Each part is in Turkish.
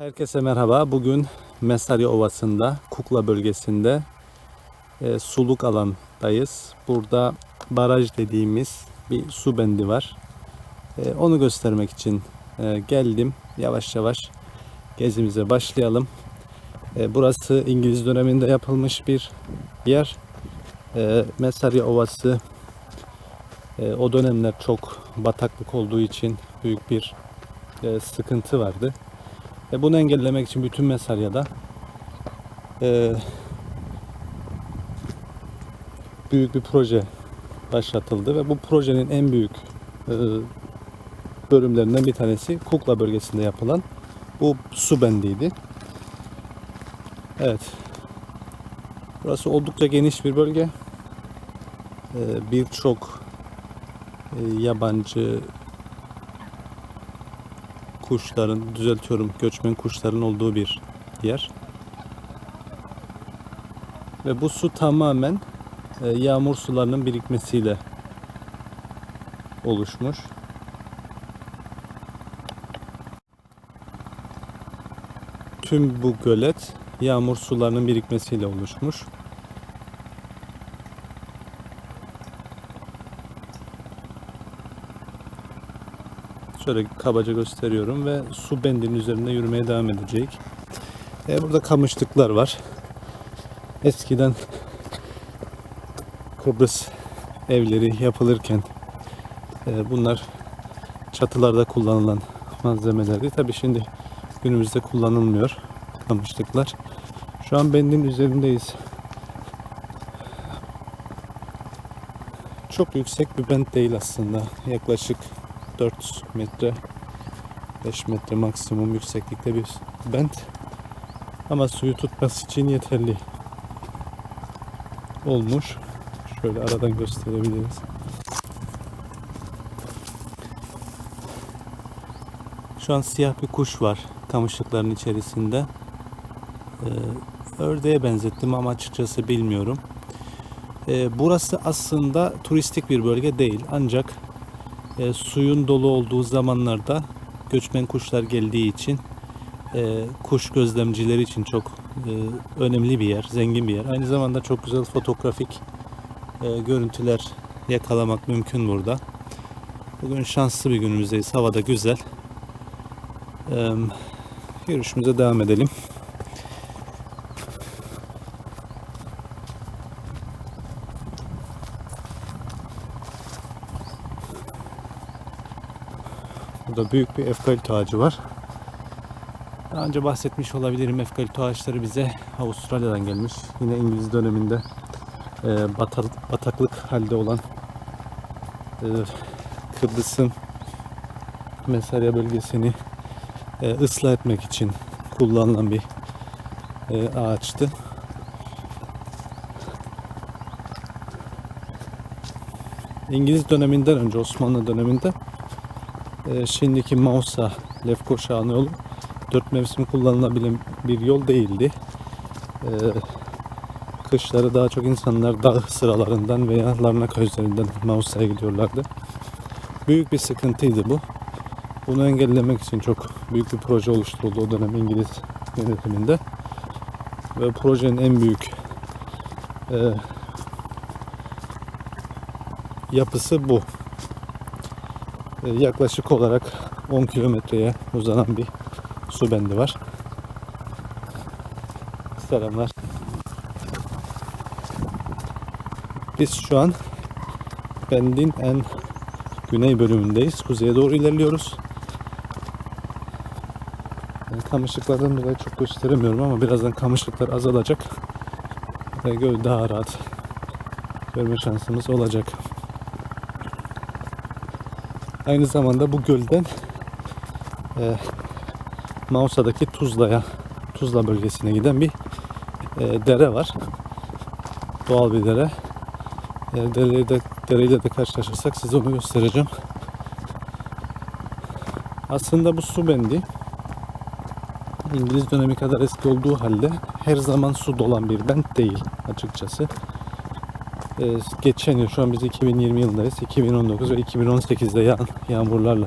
Herkese merhaba. Bugün Mesarya Ovası'nda, Kukla bölgesinde suluk alandayız. Burada baraj dediğimiz bir su bendi var. Onu göstermek için geldim. Yavaş yavaş gezimize başlayalım. Burası İngiliz döneminde yapılmış bir yer. Mesarya Ovası o dönemler çok bataklık olduğu için büyük bir sıkıntı vardı. Bunu engellemek için bütün Mesarya'da büyük bir proje başlatıldı ve bu projenin en büyük bölümlerinden bir tanesi Kukla bölgesinde yapılan bu su bendiydi. Evet. Burası oldukça geniş bir bölge. Birçok yabancı kuşların, göçmen kuşların olduğu bir yer. Ve bu su tamamen yağmur sularının birikmesiyle oluşmuş. Tüm bu gölet yağmur sularının birikmesiyle oluşmuş. Şöyle kabaca gösteriyorum ve su bendinin üzerinde yürümeye devam edecek. Burada kamışlıklar var. Eskiden Kıbrıs evleri yapılırken bunlar çatılarda kullanılan malzemelerdi. Tabii şimdi günümüzde kullanılmıyor kamışlıklar. Şu an bendin üzerindeyiz. Çok yüksek bir bend değil aslında. Yaklaşık 4 metre 5 metre maksimum yükseklikte bir bend. Ama suyu tutması için yeterli olmuş. Şöyle aradan gösterebiliriz. Şu an siyah bir kuş var kamışlıkların içerisinde. Ördeğe benzettim ama açıkçası bilmiyorum. Burası aslında turistik bir bölge değil. Ancak suyun dolu olduğu zamanlarda göçmen kuşlar geldiği için kuş gözlemcileri için çok önemli bir yer, zengin bir yer. Aynı zamanda çok güzel fotoğrafik görüntüler yakalamak mümkün burada. Bugün şanslı bir günümüzdeyiz. Hava da güzel. Yürüyüşümüze devam edelim. Burada büyük bir efkalip ağacı var. Daha önce bahsetmiş olabilirim. Efkalip ağaçları bize Avustralya'dan gelmiş. Yine İngiliz döneminde bataklık halde olan Kıbrıs'ın Mesarya bölgesini ıslah etmek için kullanılan bir ağaçtı. İngiliz döneminden önce, Osmanlı döneminde şimdiki Mausa, Lefkoşa yolu 4 mevsim kullanılabilen bir yol değildi. Kışları daha çok insanlar dağ sıralarından veya Larnaka üzerinden Mausa'ya gidiyorlardı. Büyük bir sıkıntıydı bu. Bunu engellemek için çok büyük bir proje oluşturuldu o dönem İngiliz yönetiminde. Ve projenin en büyük yapısı bu. Yaklaşık olarak 10 kilometreye uzanan bir su bendi var. Selamlar. Biz şu an bendin en güney bölümündeyiz. Kuzeye doğru ilerliyoruz. Kamışlıklardan dolayı çok gösteremiyorum ama birazdan kamışlıklar azalacak ve göl daha rahat görme şansımız olacak. Aynı zamanda bu gölden Mausa'daki Tuzla bölgesine giden bir dere var. Doğal bir dere. Eğer dereyle de karşılaşırsak size onu göstereceğim. Aslında bu su bendi İngiliz dönemi kadar eski olduğu halde her zaman su dolan bir bend değil açıkçası. Geçen yıl, şu an biz 2020 yılındayız. 2019 ve 2018'de yağan yağmurlarla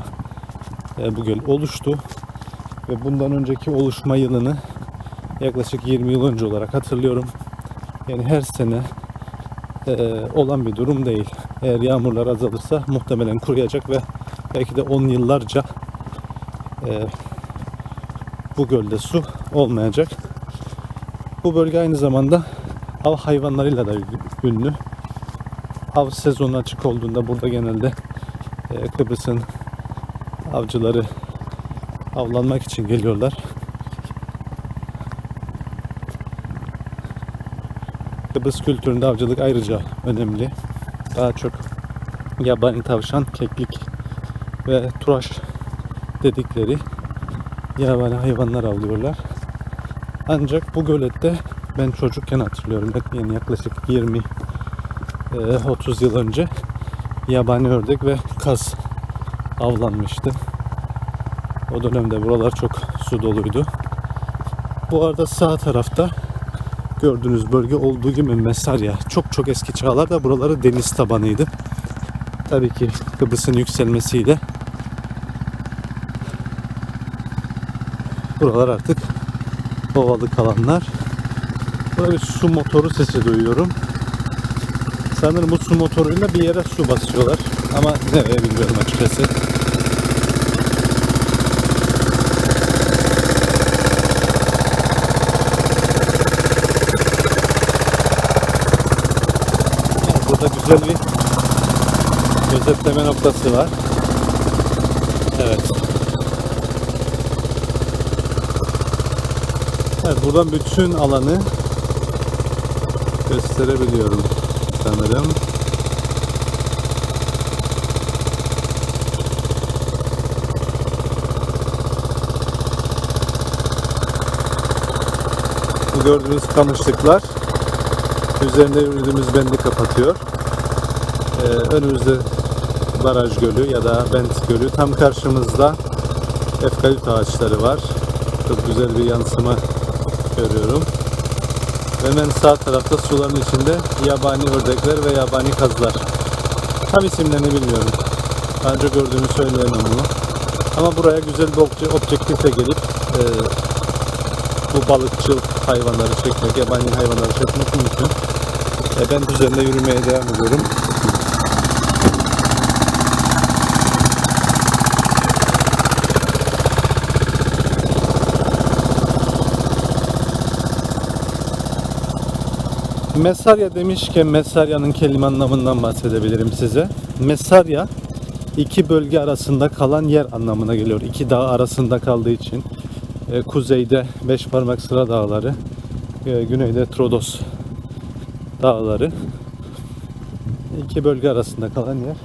bu göl oluştu. Ve bundan önceki oluşma yılını yaklaşık 20 yıl önce olarak hatırlıyorum. Yani her sene olan bir durum değil. Eğer yağmurlar azalırsa muhtemelen kuruyacak ve belki de 10 yıllarca bu gölde su olmayacak. Bu bölge aynı zamanda av hayvanlarıyla da ünlü. Av sezonu açık olduğunda burada genelde Kıbrıs'ın avcıları avlanmak için geliyorlar. Kıbrıs kültüründe avcılık ayrıca önemli. Daha çok yabani tavşan, keklik ve turaş dedikleri yabani hayvanlar avlıyorlar. Ancak bu gölette ben çocukken hatırlıyorum. Yani yaklaşık 20-30 yıl önce yabani ördek ve kaz avlanmıştı. O dönemde buralar çok su doluydu. Bu arada sağ tarafta gördüğünüz bölge olduğu gibi Mesarya. Çok eski çağlarda buraları deniz tabanıydı. Tabii ki Kıbrıs'ın yükselmesiyle buralar artık ovalık alanlar. Burada bir su motoru sesi duyuyorum. Sanırım bu su motoruyla bir yere su basıyorlar. Ama nereye bilmiyorum açıkçası. Burada güzel bir gözetleme noktası var. Evet. Evet, buradan bütün alanı gösterebiliyorum sanırım. Bu gördüğünüz kamışlıklar üzerinde yürüdüğümüz bendi kapatıyor. Önümüzde Baraj Gölü ya da Bent Gölü. Tam karşımızda efkalip ağaçları var. Çok güzel bir yansıma görüyorum. Ve hemen sağ tarafta suların içinde yabani ördekler ve yabani kazlar. Tam isimlerini bilmiyorum. Daha önce gördüğümü söyleyemem bunu. Ama buraya güzel bir objektifle gelip bu balıkçıl hayvanları çekmek, yabani hayvanları çekmek mümkün. Ben üzerinde yürümeye devam ediyorum. Mesarya demişken Mesarya'nın kelime anlamından bahsedebilirim size. Mesarya iki bölge arasında kalan yer anlamına geliyor. İki dağ arasında kaldığı için. Kuzeyde Beşparmak Sıra Dağları, güneyde Trodos Dağları. İki bölge arasında kalan yer.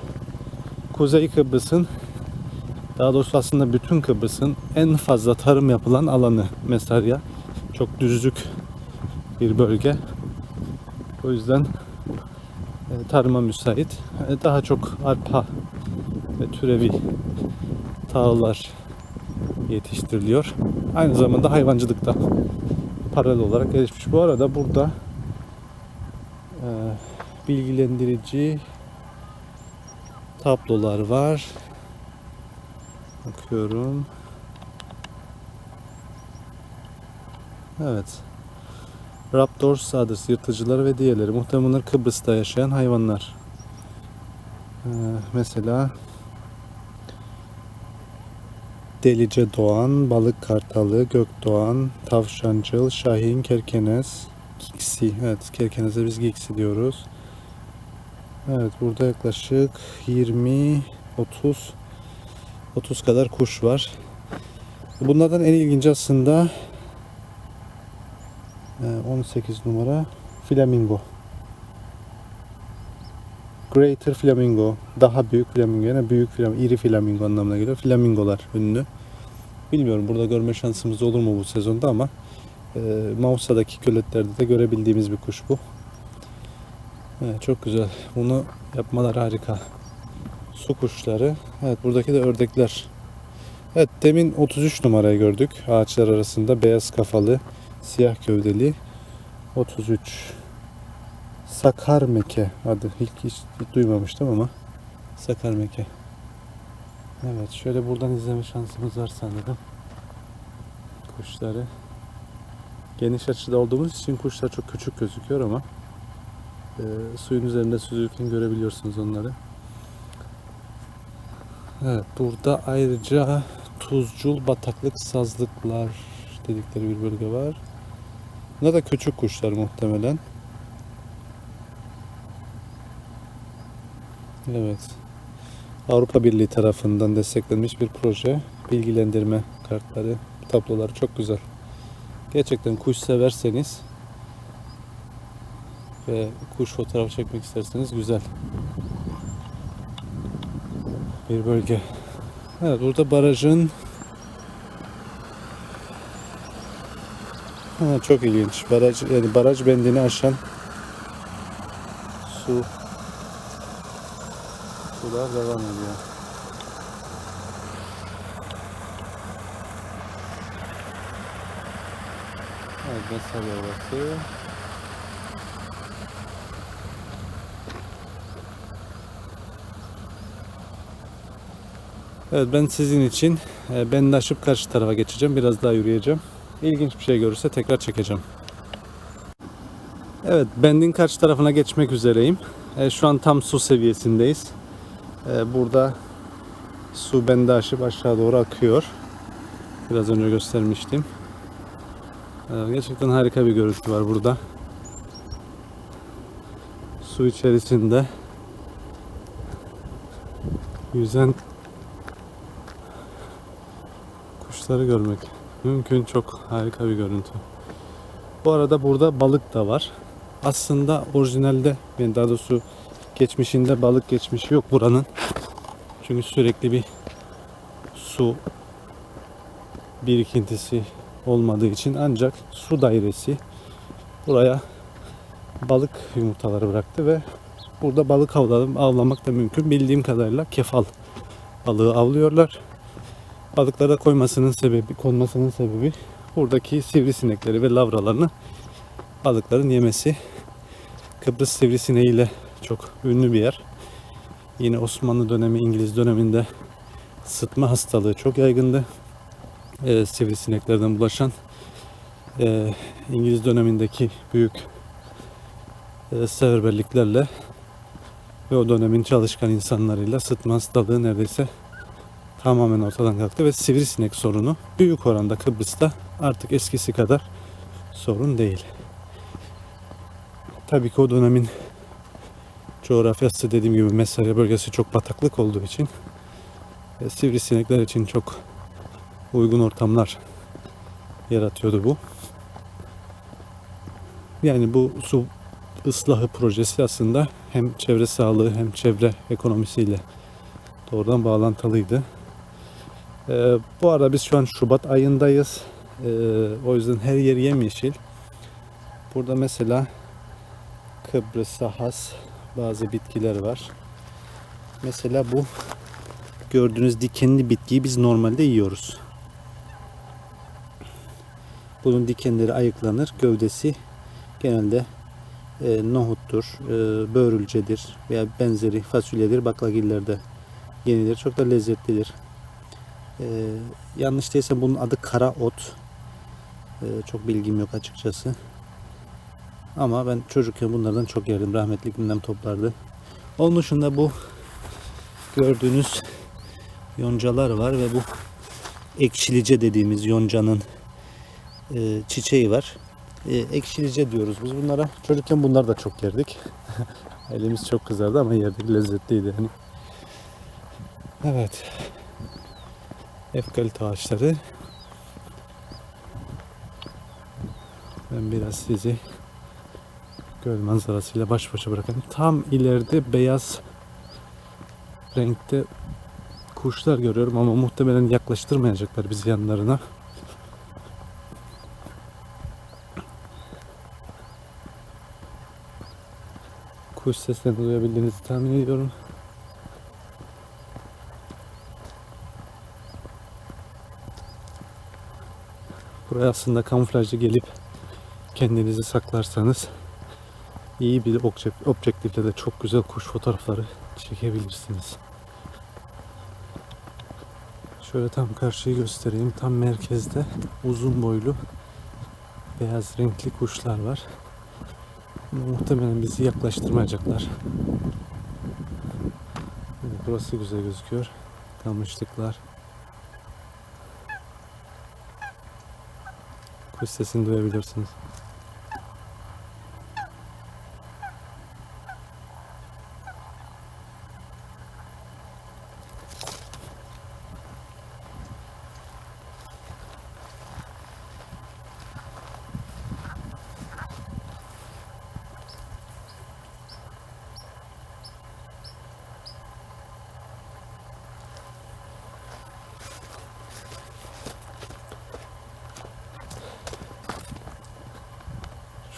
Kuzey Kıbrıs'ın, daha doğrusu aslında bütün Kıbrıs'ın en fazla tarım yapılan alanı Mesarya. Çok düzlük bir bölge. O yüzden tarıma müsait. Daha çok arpa ve türevi tahıllar yetiştiriliyor. Aynı zamanda hayvancılıkta paralel olarak gelişmiş. Bu arada burada bilgilendirici tablolar var. Bakıyorum. Evet. Raptors adres, yırtıcılar ve diğerleri. Muhtemelen Kıbrıs'ta yaşayan hayvanlar. Mesela delice doğan, balık kartalı, gökdoğan, tavşancıl, şahin, kerkenez, giksi. Evet, kerkeneze biz giksi diyoruz. Evet, burada yaklaşık 20-30 kadar kuş var. Bunlardan en ilginci aslında 18 numara flamingo. Greater flamingo. Daha büyük flamingo. Yani büyük flamingo, iri flamingo anlamına geliyor. Flamingolar ünlü. Bilmiyorum burada görme şansımız olur mu bu sezonda ama Mausa'daki göletlerde de görebildiğimiz bir kuş bu. Evet, çok güzel. Bunu yapmalar harika. Su kuşları. Evet, buradaki de ördekler. Evet, demin 33 numarayı gördük. Ağaçlar arasında beyaz kafalı, siyah gövdeli. 33. Sakarmeke adı. Hiç duymamıştım ama Sakarmeke. Evet, şöyle buradan izleme şansımız var sanırım. kuşları. Geniş açıda olduğumuz için kuşlar çok küçük gözüküyor ama suyun üzerinde süzülürken görebiliyorsunuz onları. Evet, burada ayrıca tuzcul bataklık sazlıklar dedikleri bir bölge var. Bunlar da küçük kuşlar muhtemelen. Evet. Avrupa Birliği tarafından desteklenmiş bir proje. Bilgilendirme kartları, tabloları çok güzel. Gerçekten kuş severseniz ve kuş fotoğrafı çekmek isterseniz güzel bir bölge. Evet, burada barajın çok ilginç. Baraj bendini aşan sular devam ediyor. Evet, mesele orası. Evet, ben sizin için beni aşıp karşı tarafa geçeceğim. Biraz daha yürüyeceğim. İlginç bir şey görürse tekrar çekeceğim. Evet, bendin karşı tarafına geçmek üzereyim. Şu an tam su seviyesindeyiz. Burada su bendi aşıp aşağı doğru akıyor. Biraz önce göstermiştim. Gerçekten harika bir görüntü var burada. Su içerisinde yüzen kuşları görmek mümkün. Çok harika bir görüntü. Bu arada burada balık da var. Aslında orijinalde, yani daha doğrusu geçmişinde balık geçmişi yok buranın. Çünkü sürekli bir su birikintisi olmadığı için, ancak su dairesi buraya balık yumurtaları bıraktı ve burada balık avlamak da mümkün. Bildiğim kadarıyla kefal balığı avlıyorlar. Balıklara konmasının sebebi buradaki sivrisinekleri ve lavralarını balıkların yemesi. Kıbrıs sivrisineğiyle çok ünlü bir yer. Yine Osmanlı dönemi, İngiliz döneminde sıtma hastalığı çok yaygındı. Sivrisineklerden bulaşan İngiliz dönemindeki büyük seferberliklerle ve o dönemin çalışkan insanlarıyla sıtma hastalığı neredeyse tamamen ortadan kalktı ve sivrisinek sorunu büyük oranda Kıbrıs'ta artık eskisi kadar sorun değil. Tabii ki o dönemin coğrafyası, dediğim gibi Mesele bölgesi çok bataklık olduğu için sivrisinekler için çok uygun ortamlar yaratıyordu bu. Yani bu su ıslahı projesi aslında hem çevre sağlığı hem çevre ekonomisiyle doğrudan bağlantılıydı. Bu arada biz şu an Şubat ayındayız. O yüzden her yer yemyeşil. Burada mesela Kıbrıs'a has bazı bitkiler var. Mesela bu gördüğünüz dikenli bitkiyi biz normalde yiyoruz. Bunun dikenleri ayıklanır. Gövdesi genelde nohuttur, börülcedir veya benzeri fasulyedir, baklagillerde yenilir. Çok da lezzetlidir. Yanlış değilse bunun adı kara ot. Çok bilgim yok açıkçası. Ama ben çocukken bunlardan çok yerdim. Rahmetli annem toplardı. Onun dışında bu gördüğünüz yoncalar var ve bu ekşilice dediğimiz yoncanın çiçeği var. Ekşilice diyoruz biz bunlara. Çocukken bunlar da çok yerdik. Elimiz çok kızardı ama yerdik, lezzetliydi yani. Evet. Efkalit ağaçları. Ben biraz sizi göl manzarasıyla baş başa bırakayım. Tam ileride beyaz renkte kuşlar görüyorum ama muhtemelen yaklaştırmayacaklar bizi yanlarına. Kuş seslerini duyabildiğinizi tahmin ediyorum. Buraya aslında kamuflajlı gelip kendinizi saklarsanız iyi bir objektifle de çok güzel kuş fotoğrafları çekebilirsiniz. Şöyle tam karşıyı göstereyim. Tam merkezde uzun boylu beyaz renkli kuşlar var. Muhtemelen bizi yaklaştırmayacaklar. Evet, burası güzel gözüküyor. Kamışlıklar. Kuş sesini duyabilirsiniz.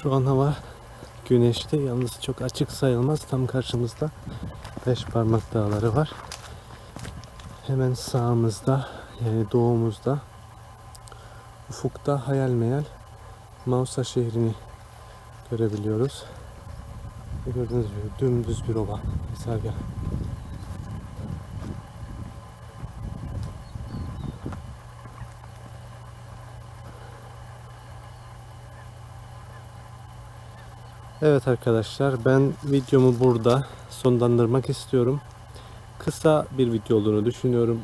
Şu an hava güneşli, yalnız çok açık sayılmaz. Tam karşımızda Beşparmak Dağları var. Hemen sağımızda, yani doğumuzda, ufukta hayal meyal Mausa şehrini görebiliyoruz. Gördüğünüz gibi dümdüz bir ova. Mesela gel. Evet arkadaşlar, ben videomu burada sonlandırmak istiyorum. Kısa bir video olduğunu düşünüyorum.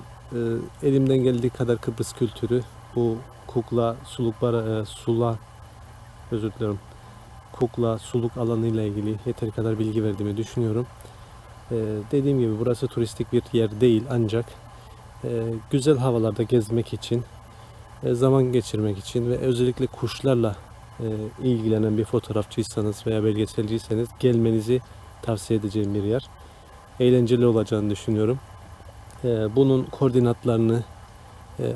Elimden geldiği kadar Kıbrıs kültürü, bu kukla, kukla, suluk alanı ile ilgili yeteri kadar bilgi verdiğimi düşünüyorum. Dediğim gibi burası turistik bir yer değil, ancak güzel havalarda gezmek için, zaman geçirmek için ve özellikle kuşlarla ilgilenen bir fotoğrafçıysanız veya belgeselciyseniz gelmenizi tavsiye edeceğim bir yer. Eğlenceli olacağını düşünüyorum. Bunun koordinatlarını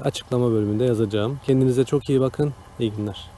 açıklama bölümünde yazacağım. Kendinize çok iyi bakın. İyi günler.